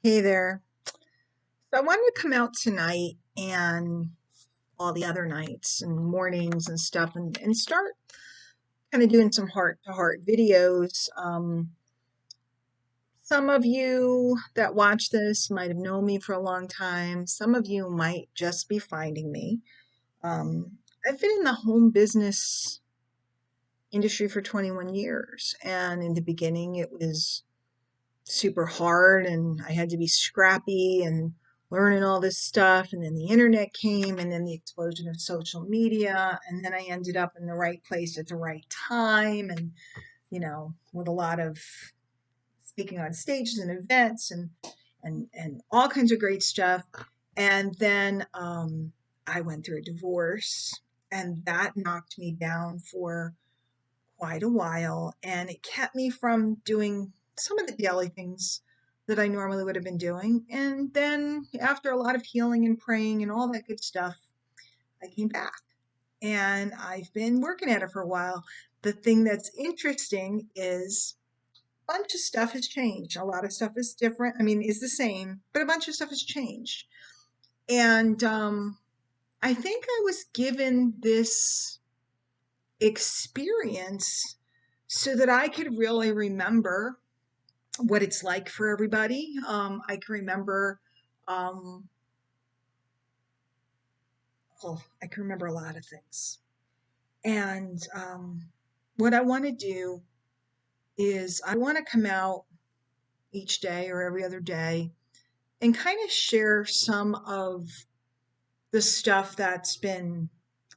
Hey there. So I wanted to come out tonight and all the other nights and mornings and stuff and start kind of doing some heart to heart videos. Some of you that watch this might have known me for a long time. Some of you might just be finding me. I've been in the home business industry for 21 years. And in the beginning, it was super hard and I had to be scrappy and learning all this stuff. And then the internet came and then the explosion of social media. And then I ended up in the right place at the right time and, with a lot of speaking on stages and events and all kinds of great stuff. And then I went through a divorce and that knocked me down for quite a while, and it kept me from doing some of the daily things that I normally would have been doing. And then after a lot of healing and praying and all that good stuff, I came back and I've been working at it for a while. The thing that's interesting is a bunch of stuff has changed. A lot of stuff is different. I mean, is the same, but a bunch of stuff has changed. And I think I was given this experience so that I could really remember what it's like for everybody. I can remember, um, I can remember a lot of things. And what I want to do is I want to come out each day or every other day and kind of share some of the stuff that's been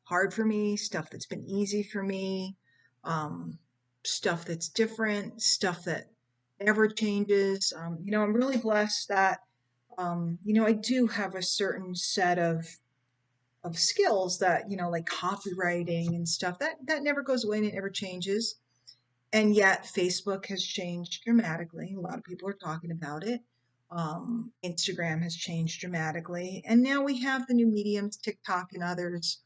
hard for me, stuff that's been easy for me, um, stuff that's different, stuff that never changes. I'm really blessed that I do have a certain set of skills that, like copywriting and stuff that never goes away and it never changes. And yet Facebook has changed dramatically. A lot of people are talking about it. Instagram has changed dramatically. And now we have the new mediums, TikTok and others.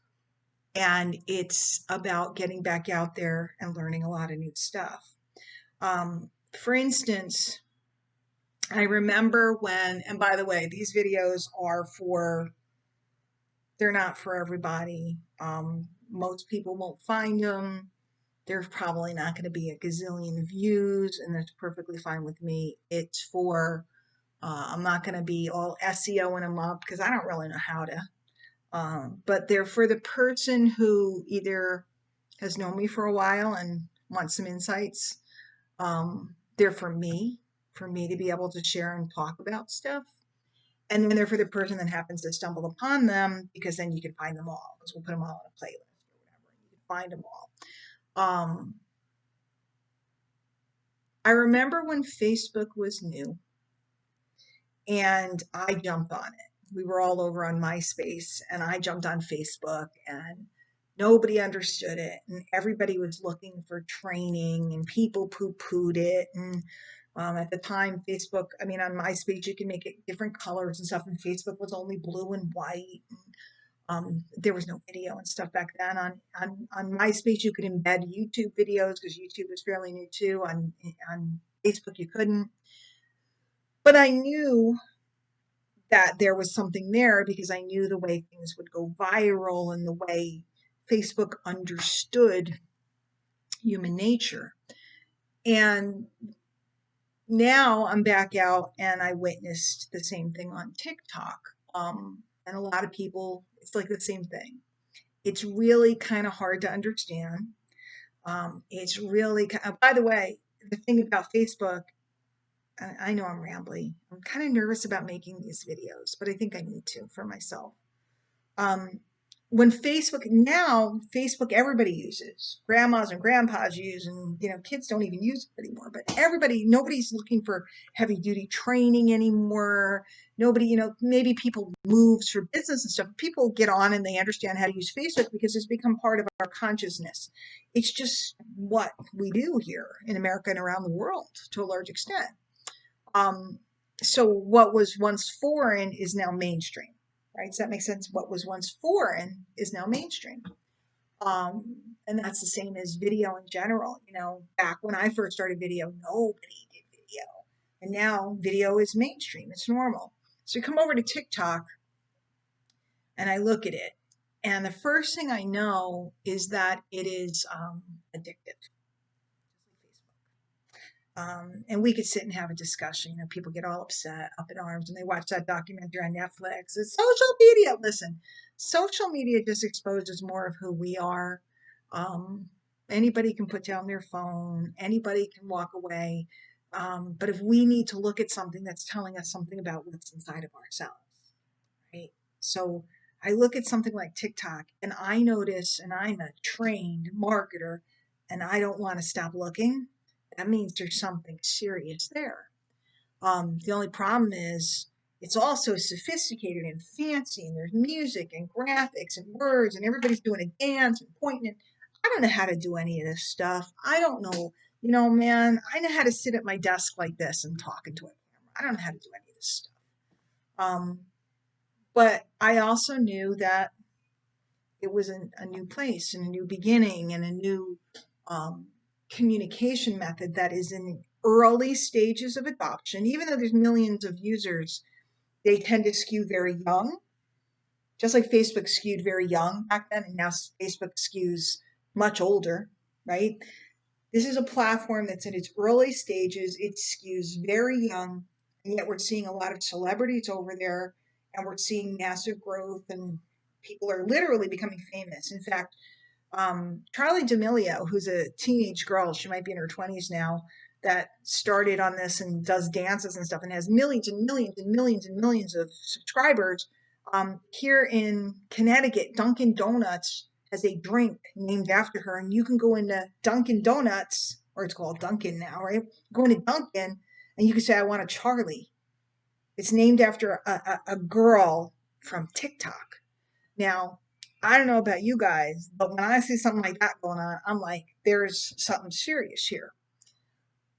And it's about getting back out there and learning a lot of new stuff. For instance, I remember when, and by the way, these videos they're not for everybody. Most people won't find them. There's probably not going to be a gazillion views, and that's perfectly fine with me. I'm not going to be all SEOing them up because I don't really know how to. But they're for the person who either has known me for a while and wants some insights. They're for me to be able to share and talk about stuff. And then they're for the person that happens to stumble upon them because then you can find them all because we'll put them all in a playlist or whatever. And you can find them all. I remember when Facebook was new and I jumped on it. We were all over on MySpace and I jumped on Facebook and nobody understood it and everybody was looking for training and people poo-pooed it. And at the time, Facebook, I mean, on MySpace, you can make it different colors and stuff, and Facebook was only blue and white. There was no video and stuff back then. On MySpace, you could embed YouTube videos because YouTube was fairly new too. On Facebook, you couldn't. But I knew that there was something there because I knew the way things would go viral and the way Facebook understood human nature. And now I'm back out and I witnessed the same thing on TikTok. And a lot of people, it's like the same thing. It's really kind of hard to understand. It's really, by the way, the thing about Facebook, I know I'm rambling. I'm kind of nervous about making these videos, but I think I need to for myself. Um, when Facebook, everybody uses. Grandmas and grandpas use, and kids don't even use it anymore. But nobody's looking for heavy duty training anymore. Nobody, maybe people moves for business and stuff. People get on and they understand how to use Facebook because it's become part of our consciousness. It's just what we do here in America and around the world to a large extent. Um, so what was once foreign is now mainstream, right? Does that make sense? What was once foreign is now mainstream. And that's the same as video in general. Back when I first started video, nobody did video. And now video is mainstream. It's normal. So you come over to TikTok and I look at it. And the first thing I know is that it is addictive. And we could sit and have a discussion. You know, people get all upset, up in arms, and they watch that documentary on Netflix. It's social media. Listen, social media just exposes more of who we are. Um, Anybody can put down their phone. Anybody can walk away. But if we need to look at something that's telling us something about what's inside of ourselves, right? So I look at something like TikTok and I notice, and I'm a trained marketer, and I don't want to stop looking. That means there's something serious there. The only problem is it's all so sophisticated and fancy, and there's music and graphics and words, and everybody's doing a dance and pointing. I don't know how to do any of this stuff. I don't know. You know, man, I know how to sit at my desk like this and talk into a camera. I don't know how to do any of this stuff. Um, but I also knew that it was a new place and a new beginning and a new um, communication method that is in early stages of adoption. Even though there's millions of users, they tend to skew very young, just like Facebook skewed very young back then, and now Facebook skews much older, right? This is a platform that's in its early stages. It skews very young, and yet we're seeing a lot of celebrities over there, and we're seeing massive growth, and people are literally becoming famous. In fact, Charlie D'Amelio, who's a teenage girl, she might be in her 20s now, that started on this and does dances and stuff and has millions and millions and millions and millions of subscribers. Here in Connecticut, Dunkin' Donuts has a drink named after her, and you can go into Dunkin' Donuts, or it's called Dunkin' now, right? Go into Dunkin' and you can say, I want a Charlie. It's named after a girl from TikTok. Now, I don't know about you guys, but when I see something like that going on, I'm like, there's something serious here.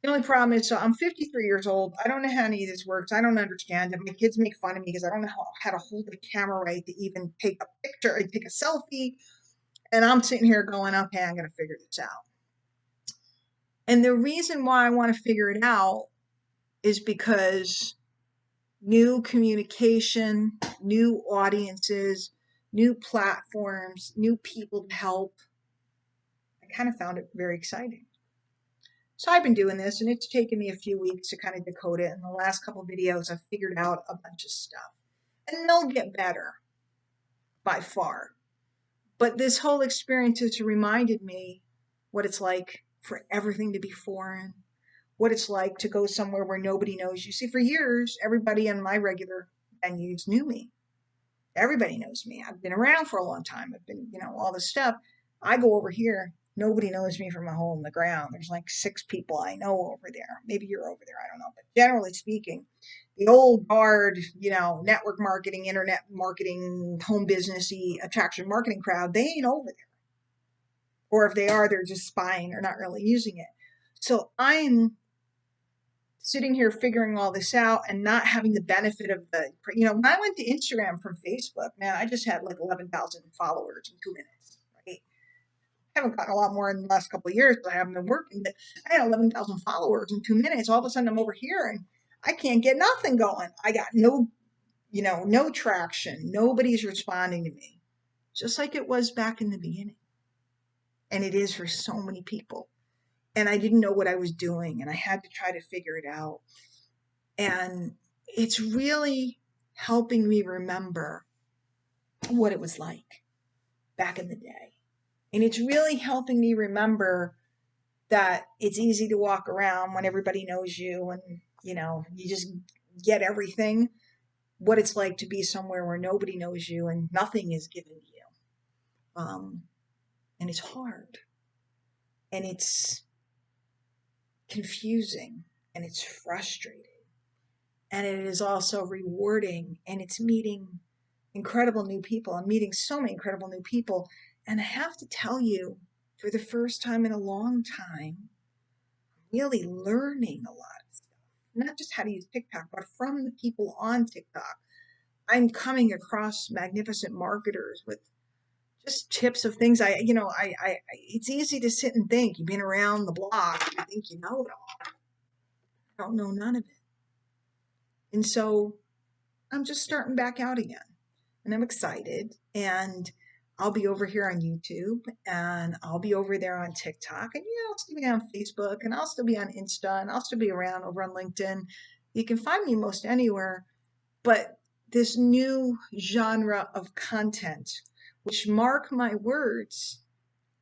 The only problem is, so I'm 53 years old. I don't know how any of this works. I don't understand it. My kids make fun of me because I don't know how to hold the camera right to even take a picture or take a selfie. And I'm sitting here going, okay, I'm going to figure this out. And the reason why I want to figure it out is because new communication, new audiences, new platforms, new people to help. I kind of found it very exciting. So I've been doing this and it's taken me a few weeks to kind of decode it. In the last couple of videos, I've figured out a bunch of stuff. And they'll get better by far. But this whole experience has reminded me what it's like for everything to be foreign, what it's like to go somewhere where nobody knows you. See, for years, everybody in my regular venues knew me. Everybody knows me. I've been around for a long time. I've been, all this stuff. I go over here. Nobody knows me from a hole in the ground. There's like 6 people I know over there. Maybe you're over there. I don't know. But generally speaking, the old guard, network marketing, internet marketing, home businessy, attraction marketing crowd, they ain't over there. Or if they are, they're just spying. They're not really using it. So I'm sitting here figuring all this out and not having the benefit of when I went to Instagram from Facebook, man, I just had like 11,000 followers in 2 minutes, right? I haven't gotten a lot more in the last couple of years because I haven't been working, but I had 11,000 followers in 2 minutes. All of a sudden I'm over here and I can't get nothing going. I got no traction. Nobody's responding to me, just like it was back in the beginning. And it is for so many people. And I didn't know what I was doing and I had to try to figure it out. And it's really helping me remember what it was like back in the day. And it's really helping me remember that it's easy to walk around when everybody knows you and, you just get everything. What it's like to be somewhere where nobody knows you and nothing is given to you. And it's hard. And it's confusing. And it's frustrating. And it is also rewarding. And it's meeting incredible new people. I'm meeting so many incredible new people. And I have to tell you, for the first time in a long time, really learning a lot of stuff. Not just how to use TikTok, but from the people on TikTok. I'm coming across magnificent marketers with just tips of things. It's easy to sit and think. You've been around the block. You think you know it all. I don't know none of it. And so I'm just starting back out again, and I'm excited. And I'll be over here on YouTube, and I'll be over there on TikTok, and I'll still be on Facebook, and I'll still be on Insta, and I'll still be around over on LinkedIn. You can find me most anywhere, but this new genre of content, which, mark my words,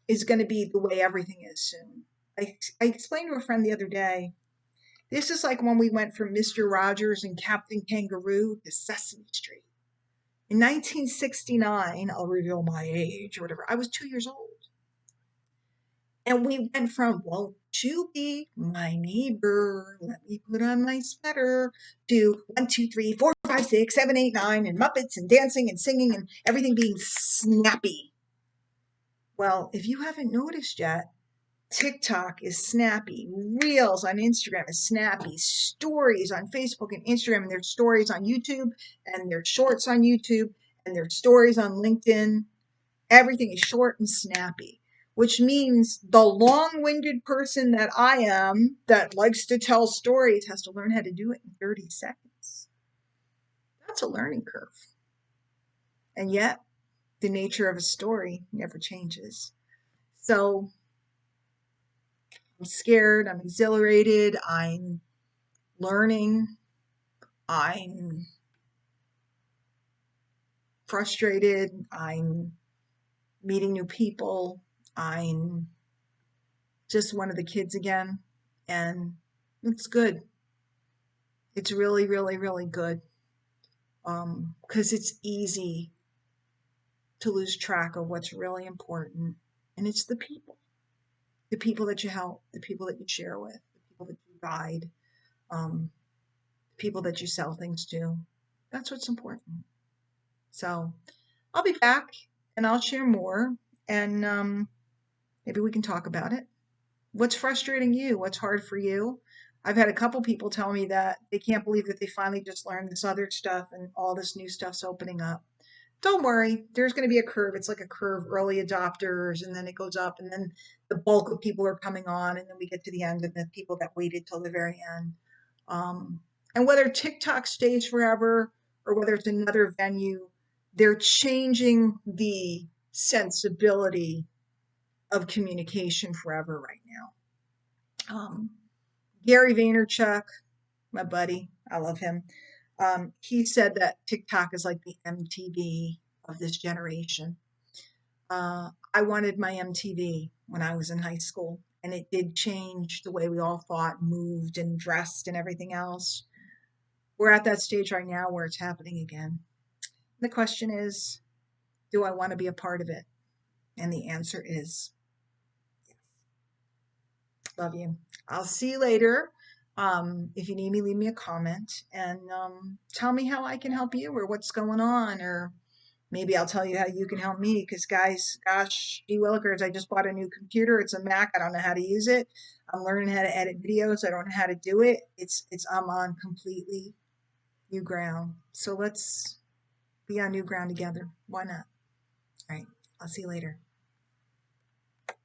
is going to be the way everything is soon. I explained to a friend the other day, this is like when we went from Mr. Rogers and Captain Kangaroo to Sesame Street. In 1969, I'll reveal my age or whatever, I was 2 years old. And we went from, won't you be my neighbor? Let me put on my sweater, to 1, 2, 3, 4, 5, 6, 7, 8, 9, and Muppets and dancing and singing and everything being snappy. Well, if you haven't noticed yet, TikTok is snappy. Reels on Instagram is snappy. Stories on Facebook and Instagram, and there's stories on YouTube, and there's shorts on YouTube, and there's stories on LinkedIn. Everything is short and snappy, which means the long-winded person that I am that likes to tell stories has to learn how to do it in 30 seconds. That's a learning curve. And yet, the nature of a story never changes. So I'm scared, I'm exhilarated, I'm learning, I'm frustrated, I'm meeting new people, I'm just one of the kids again, and it's good. It's really, really, really good, because it's easy to lose track of what's really important, and it's the people that you help, the people that you share with, the people that you guide, um, people that you sell things to. That's what's important. So I'll be back, and I'll share more, and maybe we can talk about it. What's frustrating you? What's hard for you? I've had a couple people tell me that they can't believe that they finally just learned this other stuff and all this new stuff's opening up. Don't worry, there's going to be a curve. It's like a curve, early adopters, and then it goes up, and then the bulk of people are coming on, and then we get to the end, and the people that waited till the very end. Um, and whether TikTok stays forever or whether it's another venue, they're changing the sensibility of communication forever right now. Gary Vaynerchuk, my buddy, I love him. He said that TikTok is like the MTV of this generation. I wanted my MTV when I was in high school, and it did change the way we all thought, moved, and dressed, and everything else. We're at that stage right now where it's happening again. The question is, do I want to be a part of it? And the answer is, love you. I'll see you later. If you need me, leave me a comment, and tell me how I can help you or what's going on, or maybe I'll tell you how you can help me. Because guys, gosh, gee willikers, I just bought a new computer. It's a Mac. I don't know how to use it. I'm learning how to edit videos. I don't know how to do it. I'm on completely new ground. So let's be on new ground together. Why not? All right. I'll see you later.